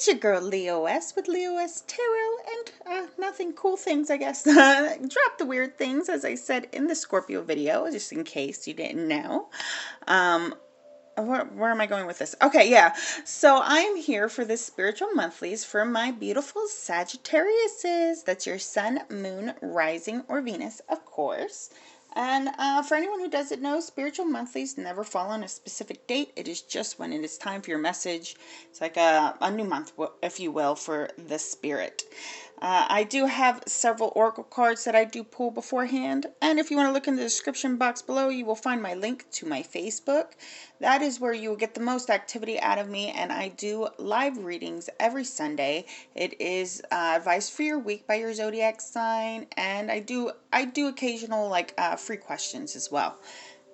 It's your girl Leoess with Leoess Tarot and nothing cool things, I guess. Drop the weird things, as I said in the Scorpio video, just in case you didn't know. Where am I going with this? Okay, yeah. So I'm here for the spiritual monthlies for my beautiful Sagittariuses. That's your sun, moon, rising, or Venus, of course. And for anyone who doesn't know, spiritual monthlies never fall on a specific date. It is just when it is time for your message. It's like a new month, if you will, for the spirit. I do have several oracle cards that I do pull beforehand. And if you want to look in the description box below, you will find my link to my Facebook. That is where you will get the most activity out of me. And I do live readings every Sunday. It is advice for your week by your zodiac sign. And I do occasional free questions as well.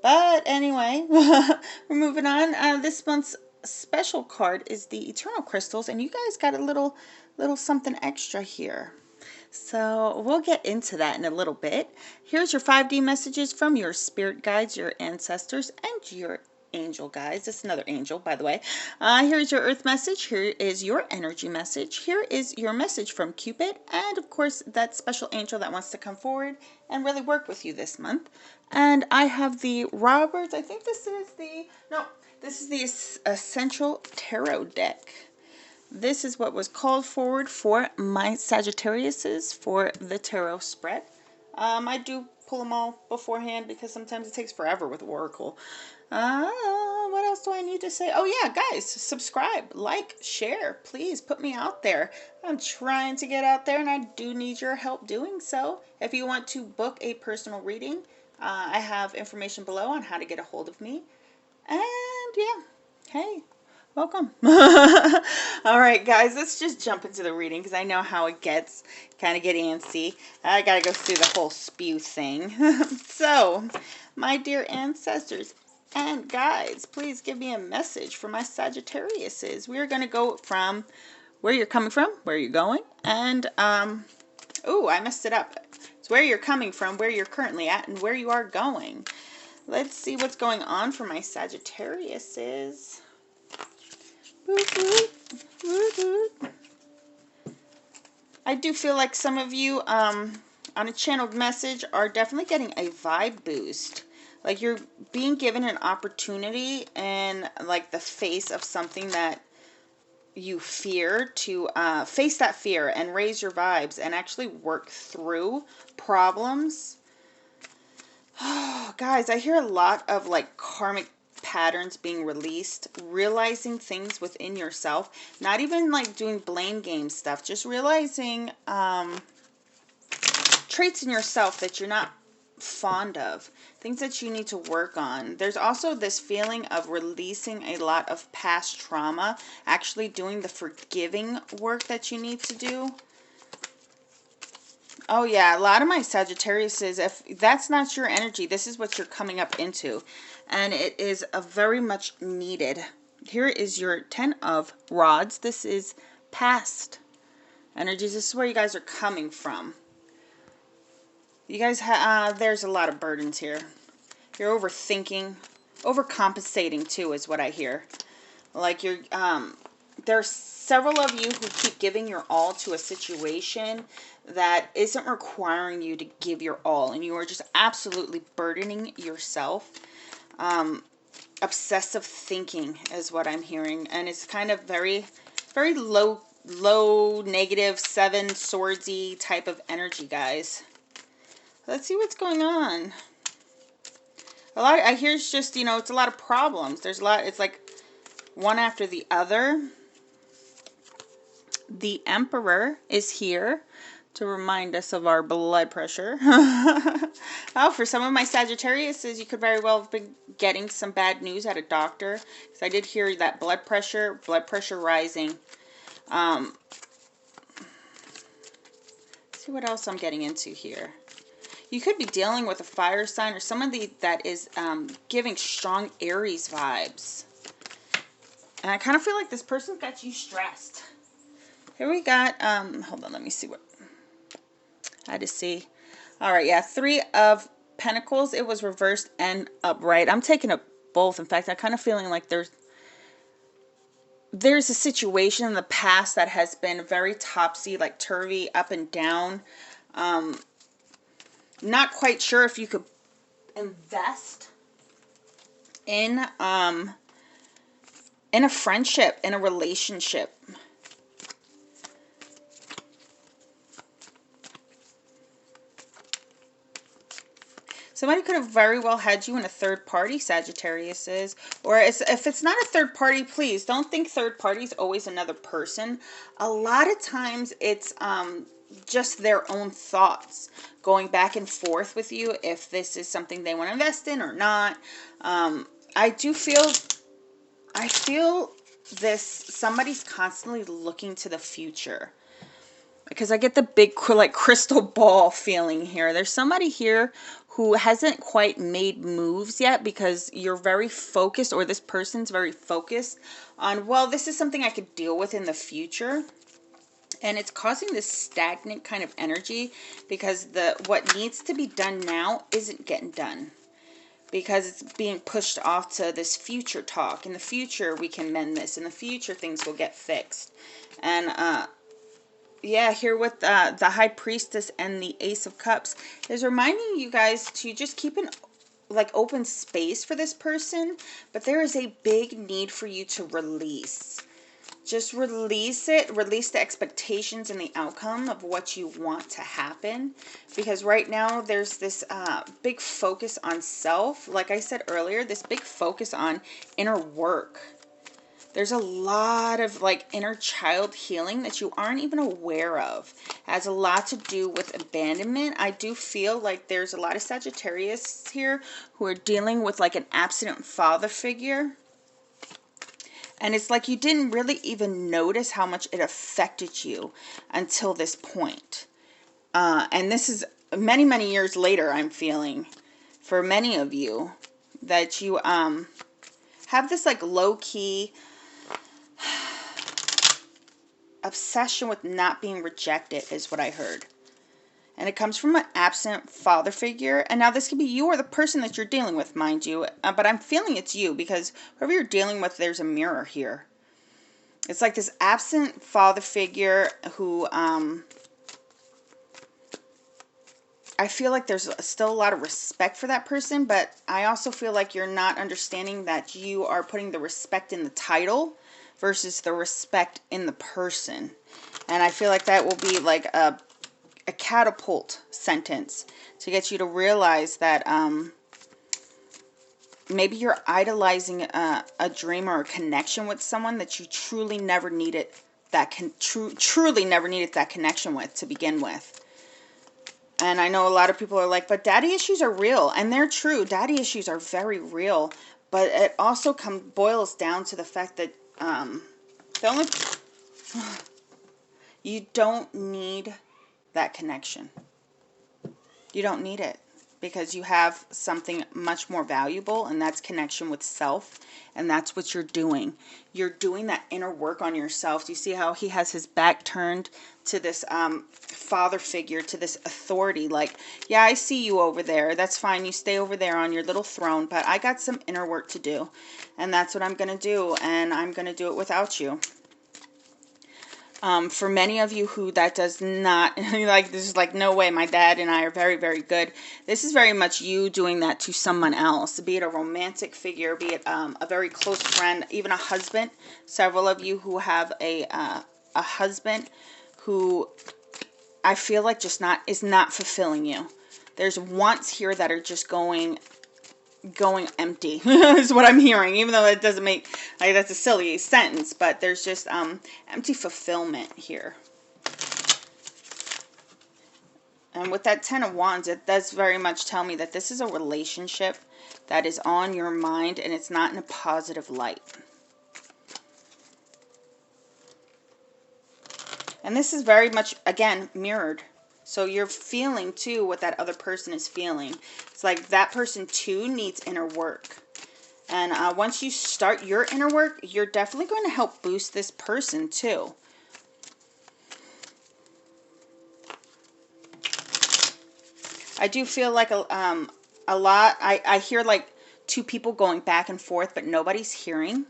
But anyway, we're moving on. This month's special card is the Eternal Crystals, and you guys got a little something extra here. So we'll get into that in a little bit. Here's your 5D messages from your spirit guides, your ancestors, and your angel guides. It's another angel, by the way. Here's your earth message. Here is your energy message. Here is your message from Cupid, and of course that special angel that wants to come forward and really work with you this month. And I have the Roberts. I think this is the Essential Tarot deck. This is what was called forward for my Sagittariuses for the tarot spread. I do pull them all beforehand because sometimes it takes forever with Oracle. What else do I need to say? Oh yeah, guys, subscribe, like, share. Please put me out there. I'm trying to get out there and I do need your help doing so. If you want to book a personal reading, I have information below on how to get a hold of me. And yeah, hey, welcome. All right, guys, let's just jump into the reading because I know how it gets. Kind of get antsy. I got to go through the whole spew thing. So, my dear ancestors and guides, please give me a message for my Sagittariuses. We are going to go from where you're coming from, where you're going, and, oh, I messed it up. It's where you're coming from, where you're currently at, and where you are going. Let's see what's going on for my Sagittariuses. I do feel like some of you on a channeled message are definitely getting a vibe boost. Like you're being given an opportunity and like the face of something that you fear to face that fear and raise your vibes and actually work through problems. Oh, guys, I hear a lot of like karmic patterns being released, realizing things within yourself, not even like doing blame game stuff, just realizing traits in yourself that you're not fond of, things that you need to work on. There's also this feeling of releasing a lot of past trauma, actually doing the forgiving work that you need to do. Oh yeah, a lot of my Sagittariuses, if that's not your energy, this is what you're coming up into. And it is a very much needed. Here is your 10 of Rods. This is past energies. This is where you guys are coming from. You guys have, there's a lot of burdens here. You're overthinking, overcompensating too is what I hear. Like you're, there's several of you who keep giving your all to a situation that isn't requiring you to give your all, and you are just absolutely burdening yourself. Obsessive thinking is what I'm hearing, and it's kind of very low negative 7 swordsy type of energy, guys. Let's see what's going on. I hear it's just, you know, it's a lot of problems. There's a lot, it's like one after the other. The Emperor is here to remind us of our blood pressure. Oh, for some of my Sagittariuses, you could very well have been getting some bad news at a doctor. Because I did hear that blood pressure rising. Let's see what else I'm getting into here. You could be dealing with a fire sign or somebody that is giving strong Aries vibes. And I kind of feel like this person's got you stressed. Here we got, hold on, let me see what I had to see. All right, yeah, 3 of Pentacles. It was reversed and upright. I'm taking up both. In fact, I'm kind of feeling like there's a situation in the past that has been very topsy, like turvy, up and down. Not quite sure if you could invest in a friendship, in a relationship. Somebody could have very well had you in a third party, Sagittarius is. Or if it's not a third party, please don't think third party is always another person. A lot of times it's just their own thoughts going back and forth with you if this is something they want to invest in or not. I feel this, somebody's constantly looking to the future. Because I get the big like crystal ball feeling here. There's somebody here who hasn't quite made moves yet because you're very focused, or this person's very focused on, well, this is something I could deal with in the future. And it's causing this stagnant kind of energy because what needs to be done now isn't getting done. Because it's being pushed off to this future talk. In the future, we can mend this. In the future, things will get fixed. And, yeah, here with the High Priestess and the Ace of Cups is reminding you guys to just keep an open space for this person. But there is a big need for you to release. Just release it. Release the expectations and the outcome of what you want to happen. Because right now there's this big focus on self. Like I said earlier, this big focus on inner work. There's a lot of inner child healing that you aren't even aware of. It has a lot to do with abandonment. I do feel like there's a lot of Sagittarius here who are dealing with an absent father figure. And it's like you didn't really even notice how much it affected you until this point. And this is many, many years later, I'm feeling, for many of you, that you have this low-key obsession with not being rejected is what I heard. And it comes from an absent father figure. And now this could be you or the person that you're dealing with, mind you. But I'm feeling it's you because whoever you're dealing with, there's a mirror here. It's like this absent father figure who, I feel like there's still a lot of respect for that person. But I also feel like you're not understanding that you are putting the respect in the title versus the respect in the person. And I feel like that will be like a catapult sentence to get you to realize that maybe you're idolizing a dream or a connection with someone that you truly never needed truly never needed that connection with to begin with. And I know a lot of people are like, but daddy issues are real. And they're true. Daddy issues are very real. But it also boils down to the fact that you don't need that connection. You don't need it because you have something much more valuable, and that's connection with self. And that's what you're doing. You're doing that inner work on yourself. Do you see how he has his back turned to this father figure, to this authority? Like, yeah, I see you over there. That's fine. You stay over there on your little throne, but I got some inner work to do. And that's what I'm going to do. And I'm going to do it without you. For many of you who that does not, this is no way, my dad and I are very, very good. This is very much you doing that to someone else, be it a romantic figure, be it a very close friend, even a husband. Several of you who have a husband who I feel like is not fulfilling you. There's wants here that are just going empty is what I'm hearing, even though it doesn't make, that's a silly sentence, but there's just empty fulfillment here. And with that 10 of Wands, it does very much tell me that this is a relationship that is on your mind and it's not in a positive light. And this is very much, again, mirrored. So you're feeling, too, what that other person is feeling. It's like that person, too, needs inner work. And once you start your inner work, you're definitely going to help boost this person, too. I do feel like a lot, I hear two people going back and forth, but nobody's hearing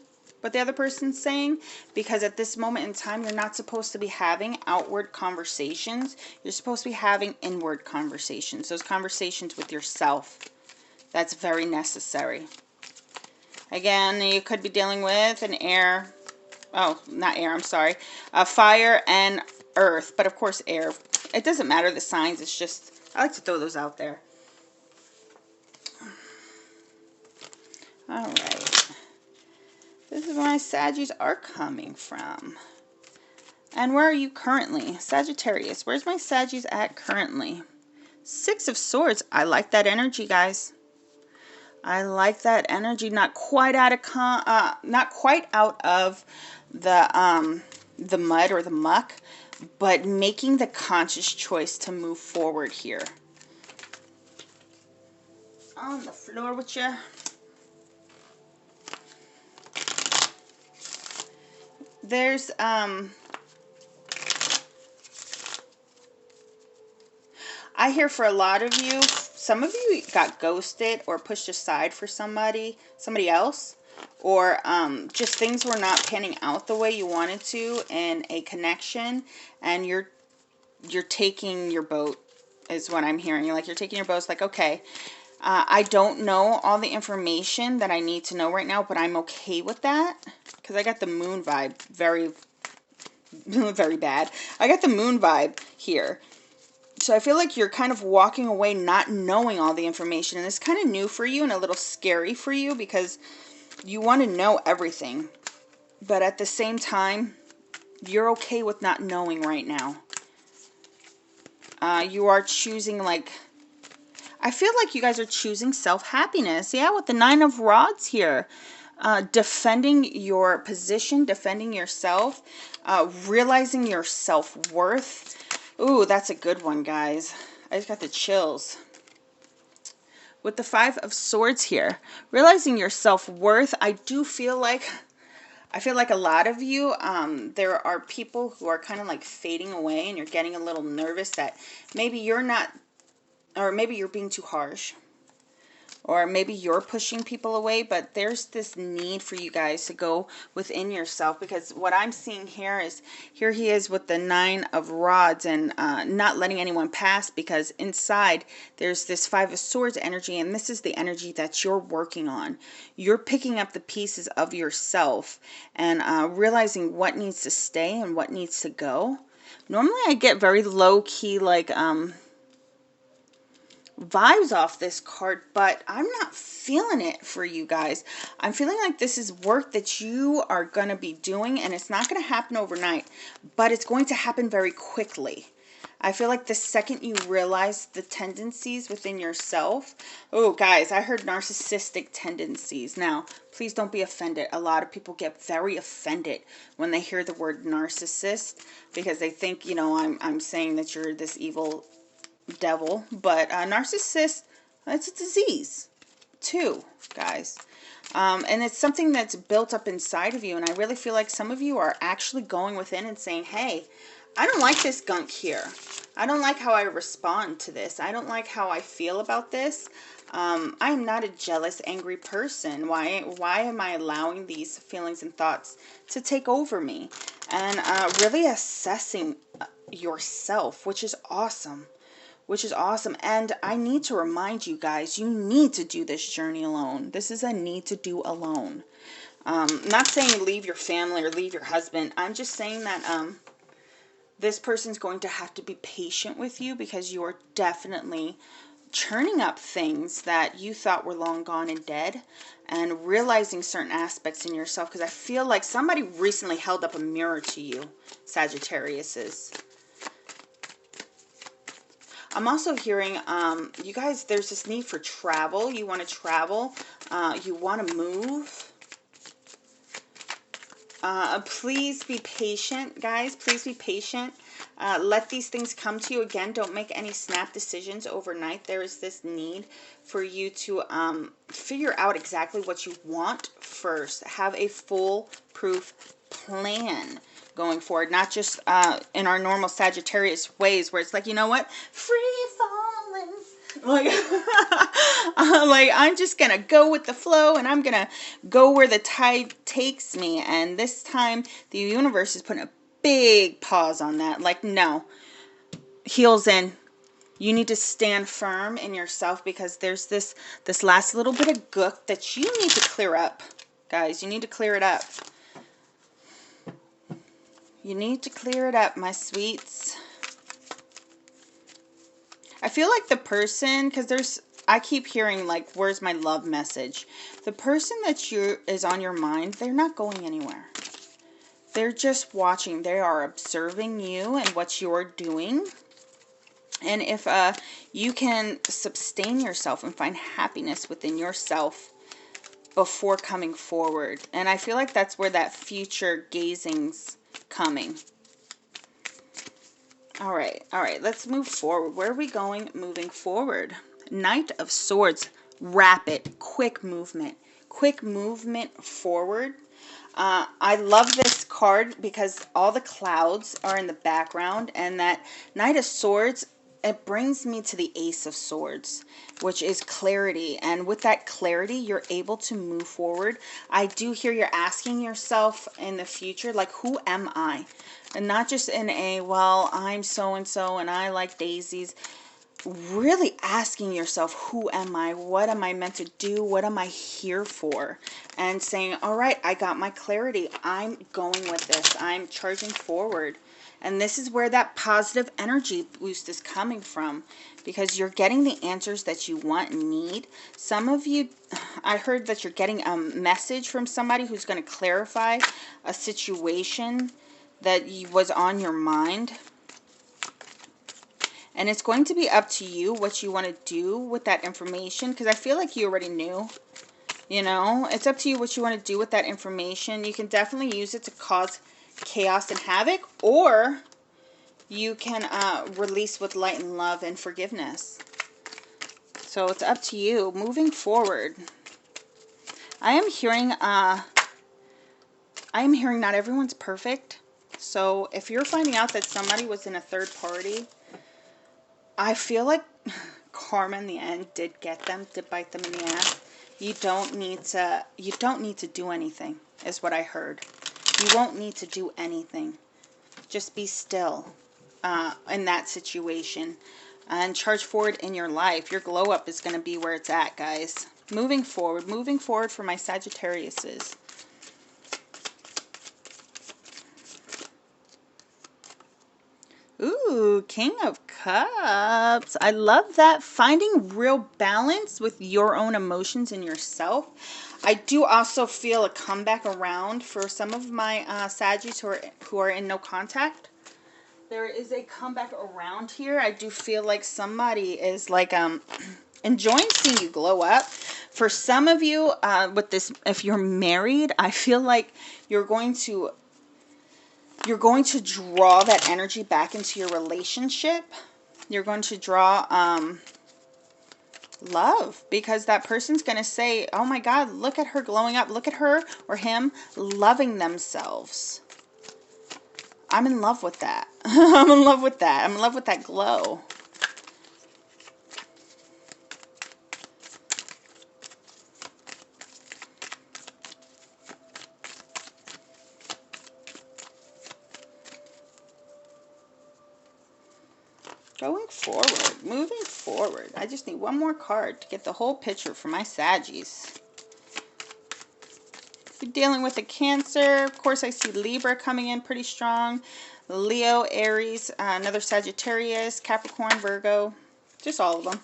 what the other person's saying, because at this moment in time, you're not supposed to be having outward conversations. You're supposed to be having inward conversations, those conversations with yourself. That's very necessary. Again, you could be dealing with an air, oh, not air, I'm sorry, fire and earth, but of course air. It doesn't matter the signs, it's just, I like to throw those out there. All right. This is where my Saggies are coming from. And where are you currently? Sagittarius, where's my Saggies at currently? Six of Swords. I like that energy, guys. I like that energy. Not quite out of the mud or the muck, but making the conscious choice to move forward here. On the floor with you. There's I hear for a lot of you, some of you got ghosted or pushed aside for somebody else, or just things were not panning out the way you wanted to in a connection, and you're taking your boat, is what I'm hearing. You're taking your boat. It's like, okay, I don't know all the information that I need to know right now, but I'm okay with that, because I got the moon vibe very, very bad. I got the moon vibe here. So I feel like you're kind of walking away not knowing all the information, and it's kind of new for you and a little scary for you because you want to know everything. But at the same time, you're okay with not knowing right now. You are choosing, like, I feel like you guys are choosing self-happiness. Yeah, with the Nine of Rods here. Defending your position, defending yourself, realizing your self-worth. Ooh, that's a good one, guys. I just got the chills. With the Five of Swords here, realizing your self-worth, I feel like a lot of you, there are people who are kind of like fading away, and you're getting a little nervous that maybe you're not, or maybe you're being too harsh, or maybe you're pushing people away, but there's this need for you guys to go within yourself, because what I'm seeing here is, here he is with the Nine of Rods, and not letting anyone pass, because inside there's this Five of Swords energy, and this is the energy that you're working on. You're picking up the pieces of yourself and realizing what needs to stay and what needs to go. Normally I get very low-key, like, vibes off this card, but I'm not feeling it for you guys. I'm feeling like this is work that you are going to be doing, and it's not going to happen overnight, but it's going to happen very quickly. I feel like the second you realize the tendencies within yourself, oh guys, I heard narcissistic tendencies. Now, please don't be offended. A lot of people get very offended when they hear the word narcissist, because they think, you know, I'm saying that you're this evil devil, but narcissist, it's a disease too, guys, and it's something that's built up inside of you, and I really feel like some of you are actually going within and saying, hey, I don't like this gunk here. I don't like how I respond to this. I don't like how I feel about this. I'm not a jealous, angry person. Why am I allowing these feelings and thoughts to take over me? And really assessing yourself, which is awesome. And I need to remind you guys, you need to do this journey alone. This is a need to do alone. Not saying leave your family or leave your husband. I'm just saying that this person's going to have to be patient with you, because you are definitely churning up things that you thought were long gone and dead, and realizing certain aspects in yourself, because I feel like somebody recently held up a mirror to you, Sagittariuses. I'm also hearing, you guys, there's this need for travel. You want to travel. You want to move. Please be patient, guys. Please be patient. Let these things come to you. Again, don't make any snap decisions overnight. There is this need for you to figure out exactly what you want first. Have a foolproof plan going forward, not just in our normal Sagittarius ways where it's like, you know what, free falling, Like, like I'm just gonna go with the flow, and I'm gonna go where the tide takes me. And this time, the universe is putting a big pause on that. Like, no, heels in. You need to stand firm in yourself, because there's this last little bit of gook that you need to clear up, guys. You need to clear it up. You need to clear it up, my sweets. I feel like the person, because I keep hearing like, where's my love message? The person that is on your mind, they're not going anywhere. They're just watching. They are observing you and what you're doing. And if you can sustain yourself and find happiness within yourself before coming forward. And I feel like that's where that future gazing's coming. All right, let's move forward. Where are we going moving forward? Knight of Swords, rapid, quick movement forward. I love this card because all the clouds are in the background, and that Knight of Swords, it brings me to the Ace of Swords, which is clarity. And with that clarity, you're able to move forward. I do hear you're asking yourself in the future, like, who am I? And not just in a, well, I'm so-and-so and I like daisies. Really asking yourself, who am I? What am I meant to do? What am I here for? And saying, all right, I got my clarity. I'm going with this. I'm charging forward. And this is where that positive energy boost is coming from, because you're getting the answers that you want and need. Some of you, I heard that you're getting a message from somebody who's going to clarify a situation that was on your mind. And it's going to be up to you what you want to do with that information, because I feel like you already knew. You know, it's up to you what you want to do with that information. You can definitely use it to cause chaos and havoc, or you can release with light and love and forgiveness. So it's up to you moving forward. I am hearing not everyone's perfect. So if you're finding out that somebody was in a third party, I feel like karma in the end did get them, did bite them in the ass. You don't need to do anything, is what I heard. You won't need to do anything. Just be still in that situation and charge forward in your life. Your glow up is going to be where it's at, guys. Moving forward for my Sagittariuses. Ooh, King of Cups. I love that. Finding real balance with your own emotions and yourself. I do also feel a comeback around for some of my Saggies who are in no contact. There is a comeback around here. I do feel like somebody is like enjoying seeing you glow up. For some of you, with this, if you're married, I feel like you're going to draw that energy back into your relationship. You're going to draw love, because that person's going to say, oh my God, look at her glowing up. Look at her or him loving themselves. I'm in love with that. I'm in love with that. I'm in love with that glow. Going forward, moving forward. I just need one more card to get the whole picture for my Saggies. If you're dealing with a Cancer, of course I see Libra coming in pretty strong. Leo, Aries, another Sagittarius, Capricorn, Virgo, just all of them.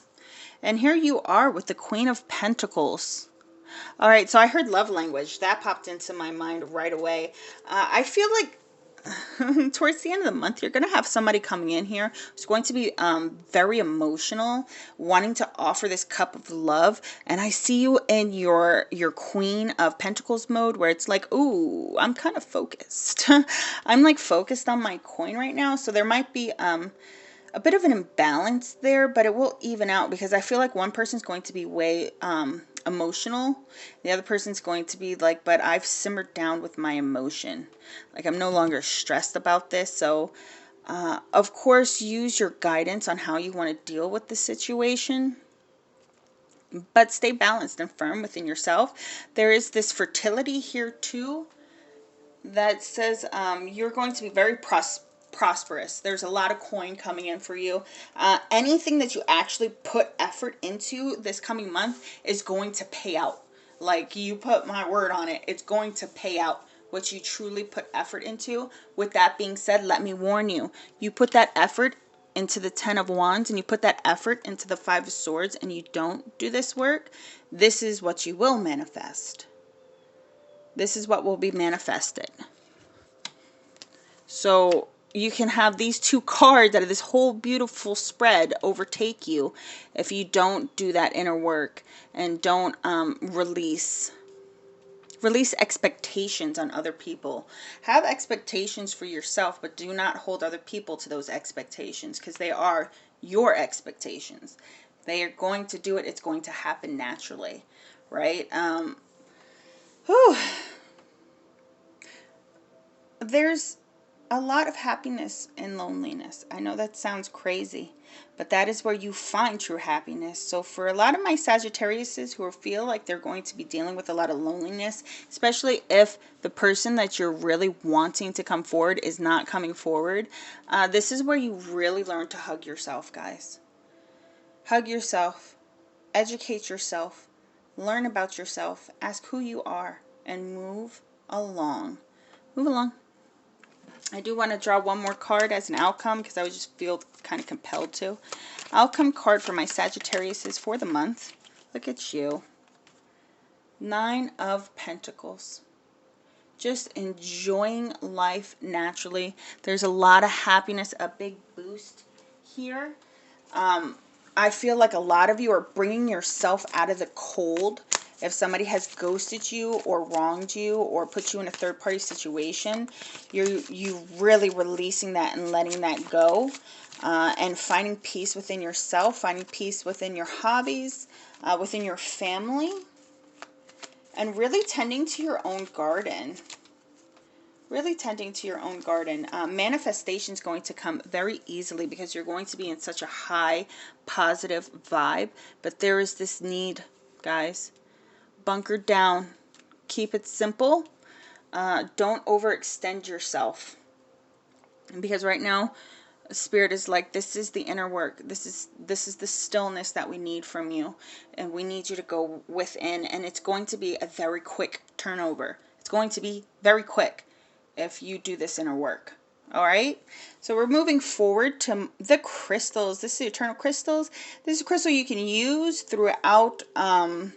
And here you are with the Queen of Pentacles. All right, so I heard love language. That popped into my mind right away. I feel like towards the end of the month, you're going to have somebody coming in here who's going to be very emotional, wanting to offer this cup of love. And I see you in your Queen of Pentacles mode, where it's like, ooh, I'm kind of focused. I'm like focused on my coin right now. So there might be a bit of an imbalance there, but it will even out, because I feel like one person's going to be way emotional. The other person's going to be like, but I've simmered down with my emotion. Like, I'm no longer stressed about this. So, of course, use your guidance on how you want to deal with the situation. but stay balanced and firm within yourself. There is this fertility here too that says you're going to be very prosperous. There's a lot of coin coming in for you. Anything that you actually put effort into this coming month is going to pay out. Like, you put my word on it, it's going to pay out what you truly put effort into. With that being said, let me warn you, you put that effort into the 10 of Wands and you put that effort into the 5 of Swords and you don't do this work, this is what you will manifest. This is what will be manifested. So you can have these two cards out of this whole beautiful spread overtake you if you don't do that inner work and don't release expectations on other people. Have expectations for yourself, but do not hold other people to those expectations, because they are your expectations. They are going to do it. It's going to happen naturally, right? There's a lot of happiness in loneliness. I know that sounds crazy, but that is where you find true happiness. So for a lot of my Sagittariuses who feel like they're going to be dealing with a lot of loneliness, especially if the person that you're really wanting to come forward is not coming forward, this is where you really learn to hug yourself, guys. Hug yourself, educate yourself, learn about yourself, ask who you are, and move along. Move along. I do want to draw one more card as an outcome because I would just feel kind of compelled to. Outcome card for my Sagittariuses for the month. Look at you. 9 of Pentacles. Just enjoying life naturally. There's a lot of happiness, a big boost here. I feel like a lot of you are bringing yourself out of the cold. If somebody has ghosted you or wronged you or put you in a third-party situation, you really releasing that and letting that go, and finding peace within yourself, finding peace within your hobbies, within your family, and really tending to your own garden. Really tending to your own garden. Manifestation is going to come very easily because you're going to be in such a high, positive vibe. But there is this need, guys. Bunker down. Keep it simple. Don't overextend yourself. Because right now, Spirit is like, this is the inner work. This is the stillness that we need from you. And we need you to go within. And it's going to be a very quick turnover. It's going to be very quick if you do this inner work. All right, so we're moving forward to the crystals. This is the Eternal Crystals. This is a crystal you can use throughout the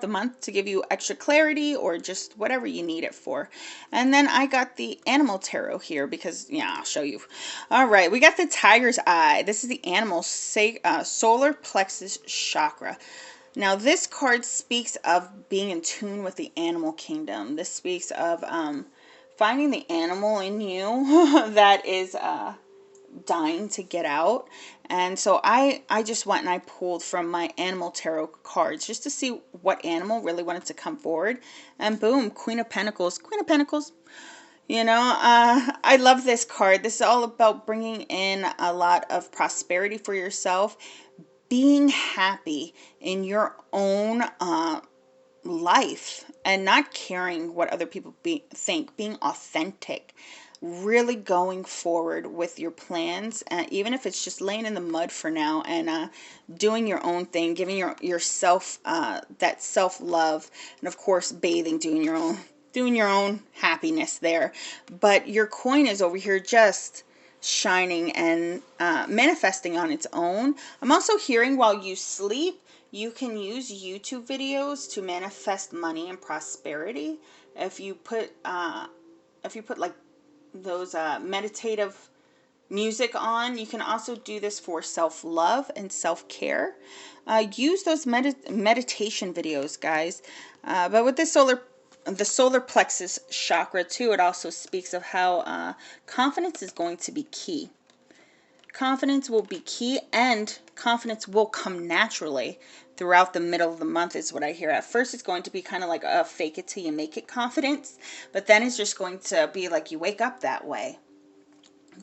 month to give you extra clarity or just whatever you need it for. And then I got the Animal Tarot here because, yeah, I'll show you. All right, we got the Tiger's Eye. This is the Animal Solar Plexus Chakra. Now, this card speaks of being in tune with the animal kingdom. This speaks of finding the animal in you that is dying to get out. And so I just went and I pulled from my Animal Tarot cards just to see what animal really wanted to come forward. And boom, Queen of Pentacles. Queen of Pentacles. You know, I love this card. This is all about bringing in a lot of prosperity for yourself. Being happy in your own life and not caring what other people think. Being authentic. Really going forward with your plans, even if it's just laying in the mud for now and doing your own thing, giving yourself that self-love, and of course bathing, doing your own happiness there. But your coin is over here just shining and manifesting on its own. I'm also hearing while you sleep, you can use YouTube videos to manifest money and prosperity. If you put like those meditative music on, you can also do this for self-love and self-care. Use those meditation videos, guys. But with this the solar plexus chakra too, it also speaks of how confidence is going to be key. Confidence will be key, and confidence will come naturally throughout the middle of the month is what I hear. At first, it's going to be kind of like a fake it till you make it confidence, but then it's just going to be like you wake up that way.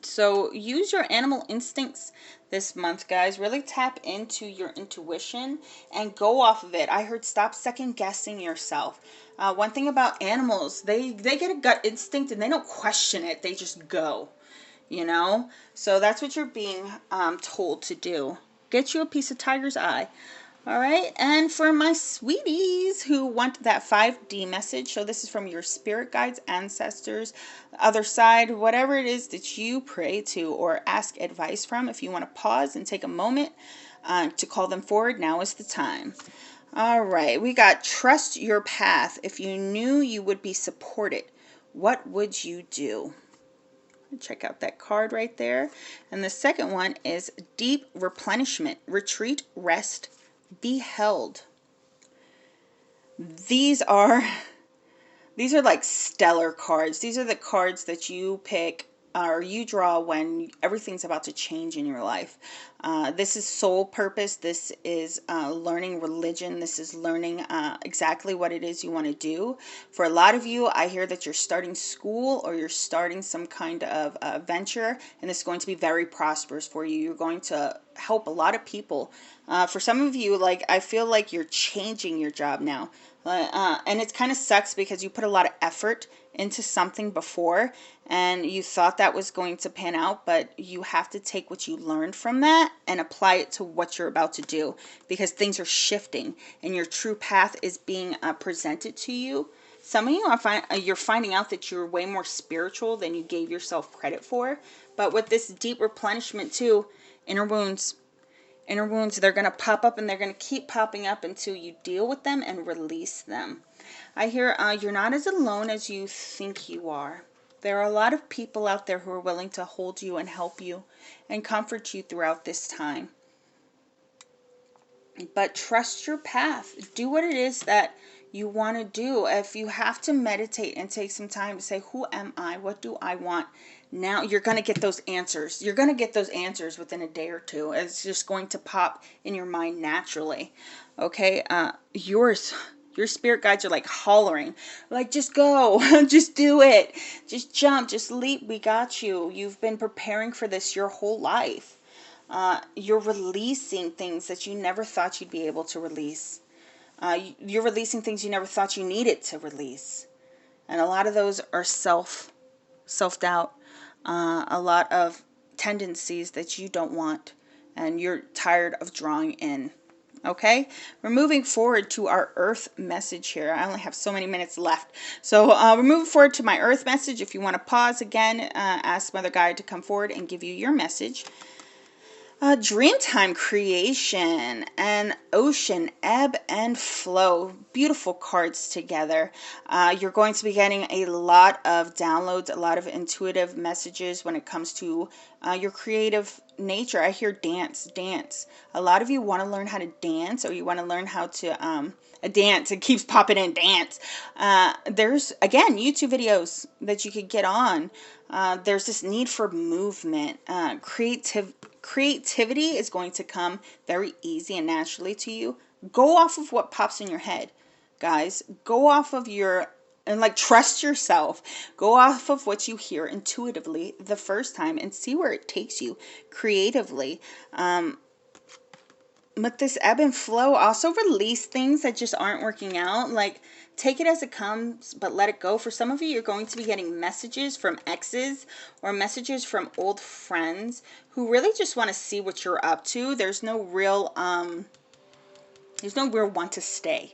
So use your animal instincts this month, guys. Really tap into your intuition and go off of it. I heard stop second guessing yourself. One thing about animals, they get a gut instinct and they don't question it. They just go, you know? So that's what you're being told to do. Get you a piece of tiger's eye. All right, and for my sweeties who want that 5D message, so this is from your spirit guides, ancestors, other side, whatever it is that you pray to or ask advice from. If you want to pause and take a moment to call them forward, now is the time. All right, we got trust your path. If you knew you would be supported, what would you do? Check out that card right there. And the second one is deep replenishment, retreat, rest, be held. These are like stellar cards. These are the cards that you pick or you draw when everything's about to change in your life. This is soul purpose. This is learning religion. This is learning exactly what it is you want to do. For a lot of you, I hear that you're starting school or you're starting some kind of venture, and this is going to be very prosperous for you. You're going to help a lot of people. For some of you, like, I feel like you're changing your job now. And it kind of sucks because you put a lot of effort into something before and you thought that was going to pan out, but you have to take what you learned from that and apply it to what you're about to do, because things are shifting and your true path is being presented to you. Some of you you're finding out that you're way more spiritual than you gave yourself credit for. But with this deep replenishment too, inner wounds, they're going to pop up and they're going to keep popping up until you deal with them and release them. I hear you're not as alone as you think you are. There are a lot of people out there who are willing to hold you and help you and comfort you throughout this time. But trust your path. Do what it is that you want to do. If you have to meditate and take some time to say, who am I? What do I want? Now you're going to get those answers. You're going to get those answers within a day or two. It's just going to pop in your mind naturally. Okay? Your spirit guides are like hollering, like, just go, just do it, just jump, just leap. We got you. You've been preparing for this your whole life. You're releasing things that you never thought you'd be able to release. You're releasing things you never thought you needed to release. And a lot of those are self-doubt, a lot of tendencies that you don't want and you're tired of drawing in. Okay, we're moving forward to our earth message here. I only have so many minutes left. So we're moving forward to my earth message. If you want to pause again, ask Mother Guide to come forward and give you your message. Dreamtime creation and ocean ebb and flow. Beautiful cards together. You're going to be getting a lot of downloads, a lot of intuitive messages when it comes to your creative nature. I hear dance. A lot of you want to learn how to dance, or you want to learn how to dance. It keeps popping in, dance. There's, again, YouTube videos that you could get on. There's this need for movement. Creativity is going to come very easy and naturally to you. Go off of what pops in your head, guys. Go off of and like, trust yourself. Go off of what you hear intuitively the first time and see where it takes you creatively. But this ebb and flow, also release things that just aren't working out. Like, take it as it comes, but let it go. For some of you, you're going to be getting messages from exes or messages from old friends who really just want to see what you're up to. There's no real want to stay,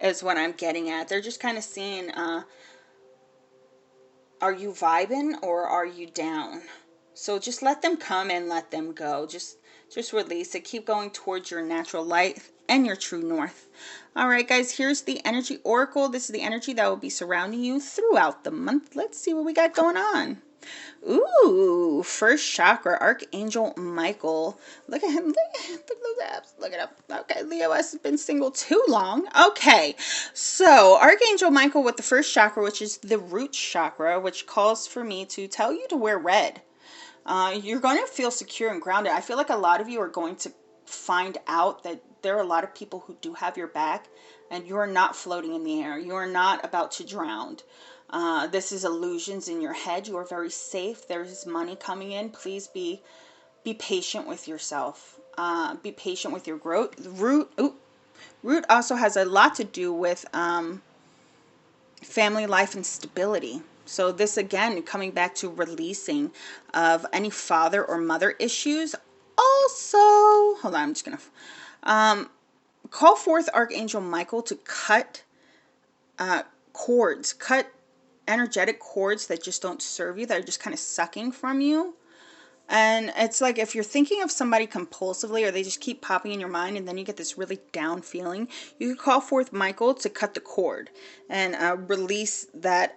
is what I'm getting at. They're just kind of seeing, are you vibing or are you down? So just let them come and let them go. Just release it. Keep going towards your natural light and your true north. All right, guys, here's the energy oracle. This is the energy that will be surrounding you throughout the month. Let's see what we got going on. Ooh, first chakra, Archangel Michael. Look at him. Look at those abs. Look it up. Okay, Leoess has been single too long. Okay, so Archangel Michael with the first chakra, which is the root chakra, which calls for me to tell you to wear red. You're going to feel secure and grounded. I feel like a lot of you are going to find out that there are a lot of people who do have your back. and you're not floating in the air. You're not about to drown. This is illusions in your head. You are very safe. There's money coming in. Please be patient with yourself. Be patient with your growth. Root also has a lot to do with family life and stability. So this again, coming back to releasing of any father or mother issues. Also, hold on, I'm just going to call forth Archangel Michael to cut cords, cut energetic cords that just don't serve you, that are just kind of sucking from you. And it's like if you're thinking of somebody compulsively or they just keep popping in your mind and then you get this really down feeling, you could call forth Michael to cut the cord and release that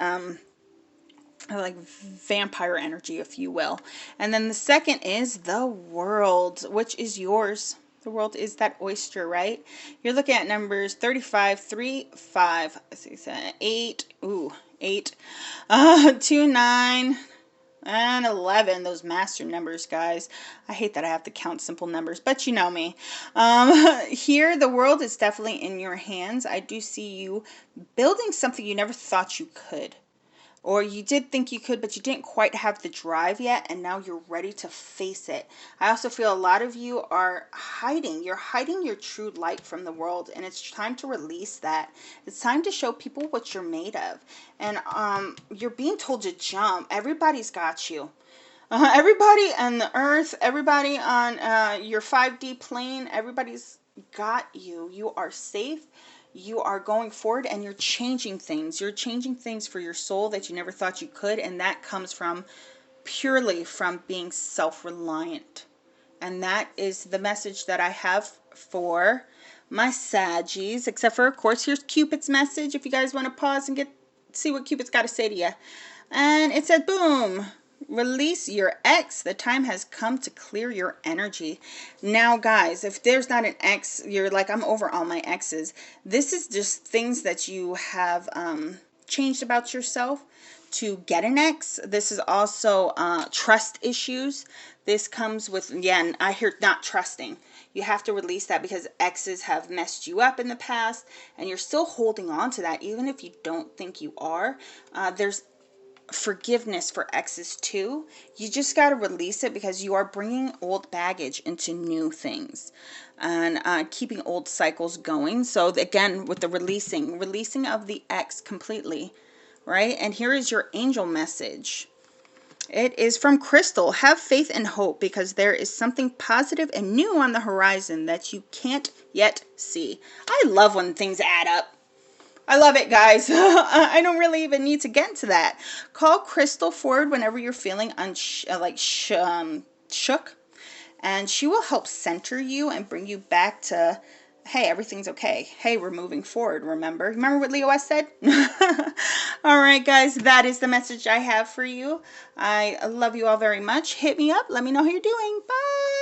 like vampire energy, if you will. And then the second is the world, which is yours. The world is that oyster, right? You're looking at numbers 35, 3, 5, 6, 7, 8, 8, 2, 9, and 11. Those master numbers, guys. I hate that I have to count simple numbers, but you know me. Here, the world is definitely in your hands. I do see you building something you never thought you could. Or you did think you could, but you didn't quite have the drive yet, and now you're ready to face it. I also feel a lot of you are hiding. You're hiding your true light from the world, and it's time to release that. It's time to show people what you're made of. And you're being told to jump. Everybody's got you. Everybody on the earth, everybody on your 5D plane, everybody's got you. You are safe. You are going forward and you're changing things. You're changing things for your soul that you never thought you could. And that comes from purely from being self-reliant. And that is the message that I have for my Saggies. Except for, of course, here's Cupid's message. If you guys want to pause and see what Cupid's got to say to you. And it said, boom. Release your ex. The time has come to clear your energy. Now, guys, if there's not an ex, you're like, I'm over all my exes. This is just things that you have changed about yourself to get an ex. This is also trust issues. This comes with, yeah, I hear not trusting. You have to release that because exes have messed you up in the past and you're still holding on to that. Even if you don't think you are, there's forgiveness for exes too. You just got to release it because you are bringing old baggage into new things and keeping old cycles going. So again, with the releasing of the ex completely, right? And here is your angel message. It is from Crystal. Have faith and hope because there is something positive and new on the horizon that you can't yet see. I love when things add up. I love it, guys. I don't really even need to get into that. Call Crystal forward whenever you're feeling shook, and she will help center you and bring you back to, hey, everything's okay. Hey, we're moving forward, remember? Remember what Leoess said? All right, guys, that is the message I have for you. I love you all very much. Hit me up. Let me know how you're doing. Bye.